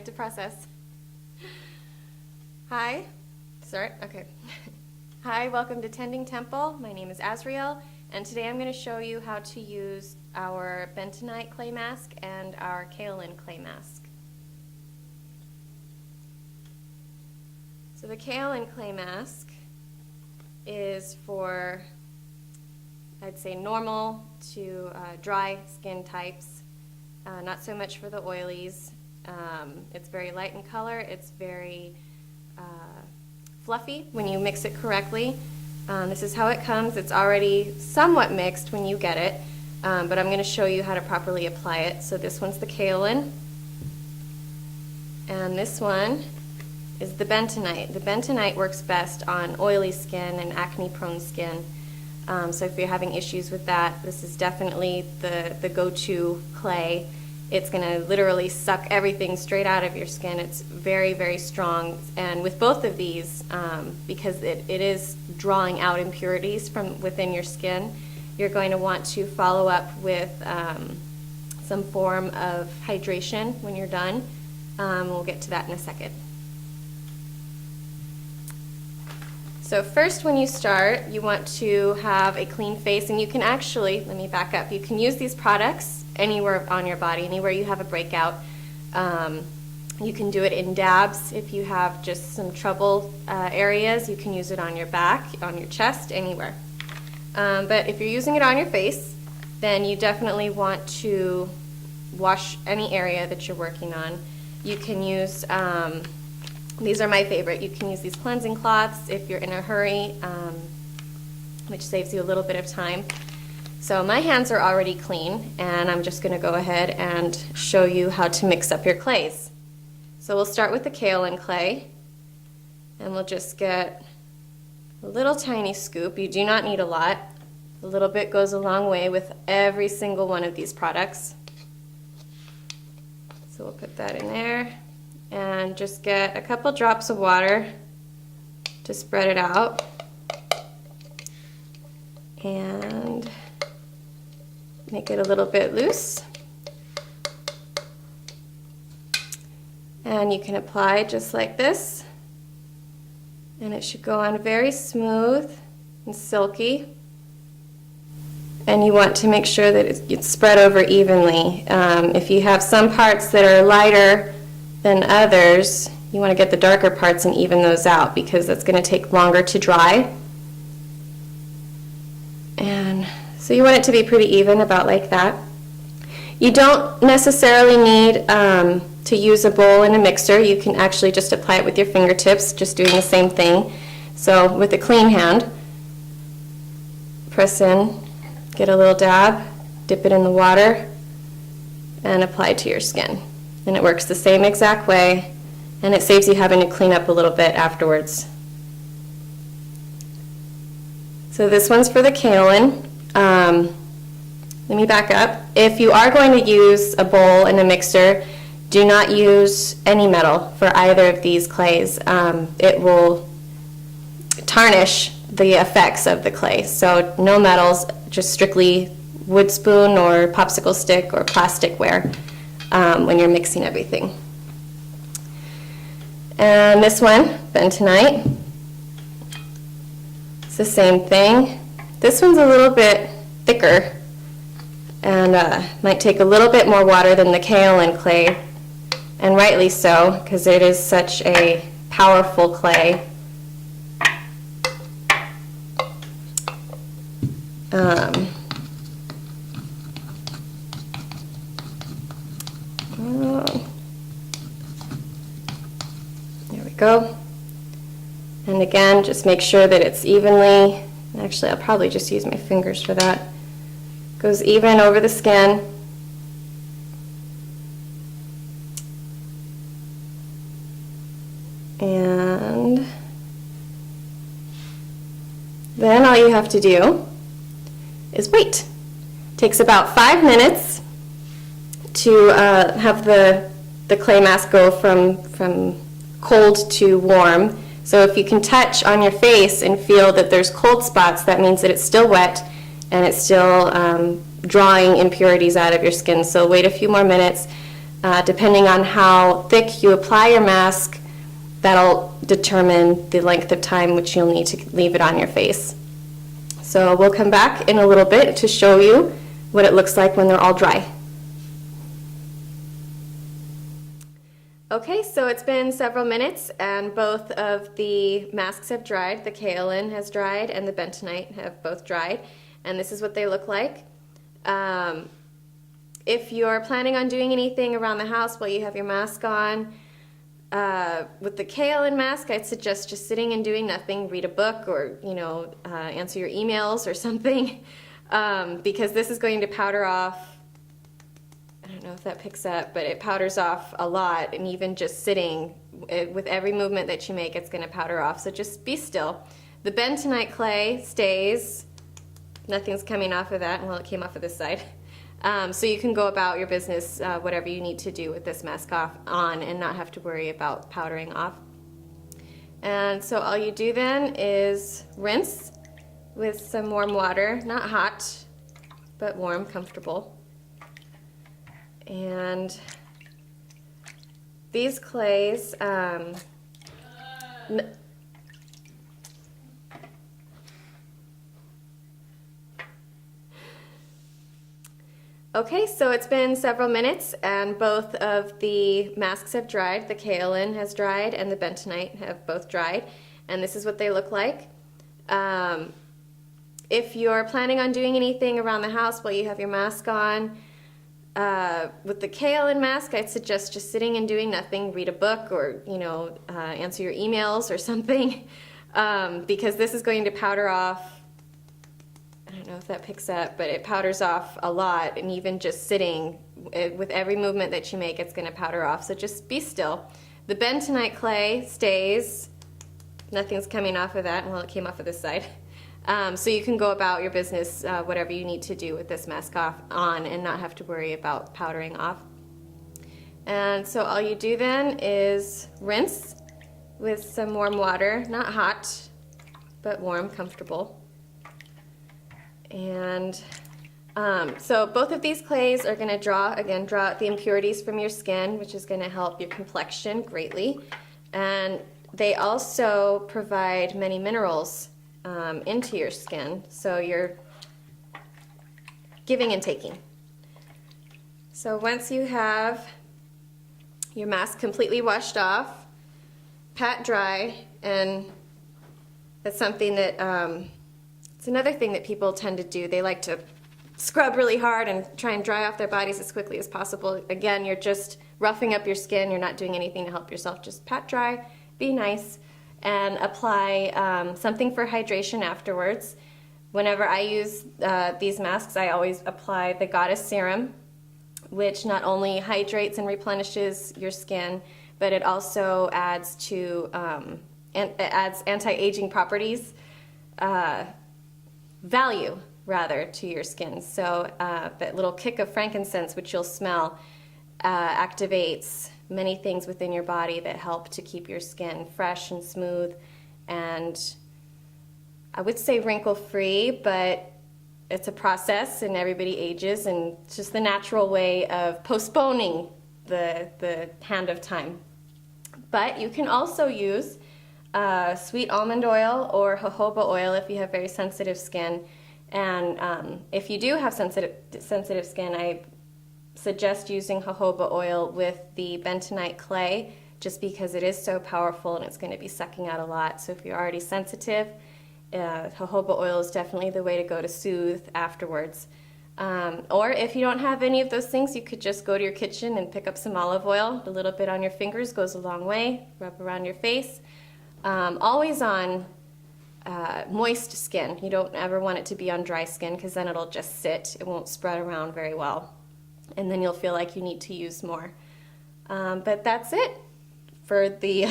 like to process. Hi, start, okay. Hi, welcome to Tending Temple. My name is Azriel, and today I'm going to show you how to use our bentonite clay mask and our kaolin clay mask. So the kaolin clay mask is for, I'd say, normal to dry skin types, not so much for the oilies. It's very light in color. It's very fluffy when you mix it correctly. This is how it comes. It's already somewhat mixed when you get it, but I'm going to show you how to properly apply it. So this one's the kaolin, and this one is the bentonite. The bentonite works best on oily skin and acne-prone skin. So if you're having issues with that, this is definitely the go-to clay. It's going to literally suck everything straight out of your skin. It's very, very strong. And with both of these, because it is drawing out impurities from within your skin, you're going to want to follow up with some form of hydration when you're done. We'll get to that in a second. So first, when you start, you want to have a clean face, and you can actually, let me back up, you can use these products anywhere on your body, anywhere you have a breakout. You can do it in dabs if you have just some trouble areas. You can use it on your back, on your chest, anywhere. But if you're using it on your face, then you definitely want to wash any area that you're working on. You can use, these are my favorite, you can use these cleansing cloths if you're in a hurry, which saves you a little bit of time. So my hands are already clean, and I'm just going to go ahead and show you how to mix up your clays. So we'll start with the kaolin clay, and we'll just get a little tiny scoop. You do not need a lot. A little bit goes a long way with every single one of these products. So we'll put that in there, and just get a couple drops of water to spread it out. And make it a little bit loose. And you can apply just like this. And it should go on very smooth and silky. And you want to make sure that it's spread over evenly. If you have some parts that are lighter than others, you want to get the darker parts and even those out, because that's going to take longer to dry. And so you want it to be pretty even, about like that. You don't necessarily need to use a bowl and a mixer. You can actually just apply it with your fingertips, just doing the same thing. So with a clean hand, press in, get a little dab, dip it in the water, and apply it to your skin. And it works the same exact way, and it saves you having to clean up a little bit afterwards. So this one's for the kaolin. Let me back up. If you are going to use a bowl and a mixer, do not use any metal for either of these clays. It will tarnish the effects of the clay. So no metals, just strictly wood spoon or popsicle stick or plasticware when you're mixing everything. And this one, bentonite, it's the same thing. This one's a little bit thicker and might take a little bit more water than the kaolin clay, and rightly so, because it is such a powerful clay. There we go. And again, just make sure that it's evenly, actually I'll probably just use my fingers for that, goes even over the skin. And then all you have to do is wait. It takes about 5 minutes to have the clay mask go from cold to warm. So if you can touch on your face and feel that there's cold spots, that means that it's still wet and it's still drawing impurities out of your skin. So wait a few more minutes. Depending on how thick you apply your mask, that'll determine the length of time which you'll need to leave it on your face. So we'll come back in a little bit to show you what it looks like when they're all dry. Okay, so it's been several minutes and both of the masks have dried. The kaolin has dried and the bentonite have both dried, and this is what they look like. If you're planning on doing anything around the house while you have your mask on, with the kaolin mask, I'd suggest just sitting and doing nothing. Read a book or, answer your emails or something, because this is going to powder off. I don't know if that picks up, but it powders off a lot, and even just sitting, with every movement that you make, it's going to powder off. So just be still. The bentonite clay stays. Nothing's coming off of that. Well, it came off of this side. So you can go about your business, whatever you need to do with this mask on and not have to worry about powdering off. And so all you do then is rinse with some warm water, not hot, but warm, comfortable. And these clays, okay, so it's been several minutes and both of the masks have dried. The kaolin has dried and the bentonite have both dried, and this is what they look like. If you're planning on doing anything around the house while you have your mask on, with the kaolin mask, I'd suggest just sitting and doing nothing. Read a book or, answer your emails or something, because this is going to powder off. I don't know if that picks up, but it powders off a lot, and even just sitting, with every movement that you make, it's going to powder off. So just be still. The bentonite clay stays. Nothing's coming off of that. Well, it came off of this side. So you can go about your business, whatever you need to do with this mask on and not have to worry about powdering off. And so all you do then is rinse with some warm water, not hot, but warm, comfortable. And so both of these clays are going to draw out the impurities from your skin, which is going to help your complexion greatly. And they also provide many minerals into your skin, so you're giving and taking. So once you have your mask completely washed off, pat dry, and that's something that it's another thing that people tend to do. They like to scrub really hard and try and dry off their bodies as quickly as possible. Again, you're just roughing up your skin. You're not doing anything to help yourself. Just pat dry, be nice, and apply something for hydration afterwards. Whenever I use these masks, I always apply the Goddess Serum, which not only hydrates and replenishes your skin, but it also adds to adds anti-aging properties, value rather, to your skin. So that little kick of frankincense, which you'll smell, activates many things within your body that help to keep your skin fresh and smooth, and I would say wrinkle-free, but it's a process and everybody ages, and it's just the natural way of postponing the hand of time. But you can also use sweet almond oil or jojoba oil if you have very sensitive skin. And if you do have sensitive skin, I suggest using jojoba oil with the bentonite clay, just because it is so powerful and it's going to be sucking out a lot. So if you're already sensitive, jojoba oil is definitely the way to go to soothe afterwards. Or if you don't have any of those things, you could just go to your kitchen and pick up some olive oil. A little bit on your fingers goes a long way. Rub around your face. Always on moist skin. You don't ever want it to be on dry skin, because then it'll just sit. It won't spread around very well, and then you'll feel like you need to use more. But that's it for the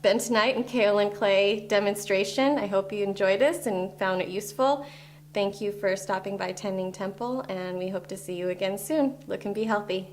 bentonite and kaolin clay demonstration. I hope you enjoyed this and found it useful. Thank you for stopping by Tending Temple, and we hope to see you again soon. Look and be healthy.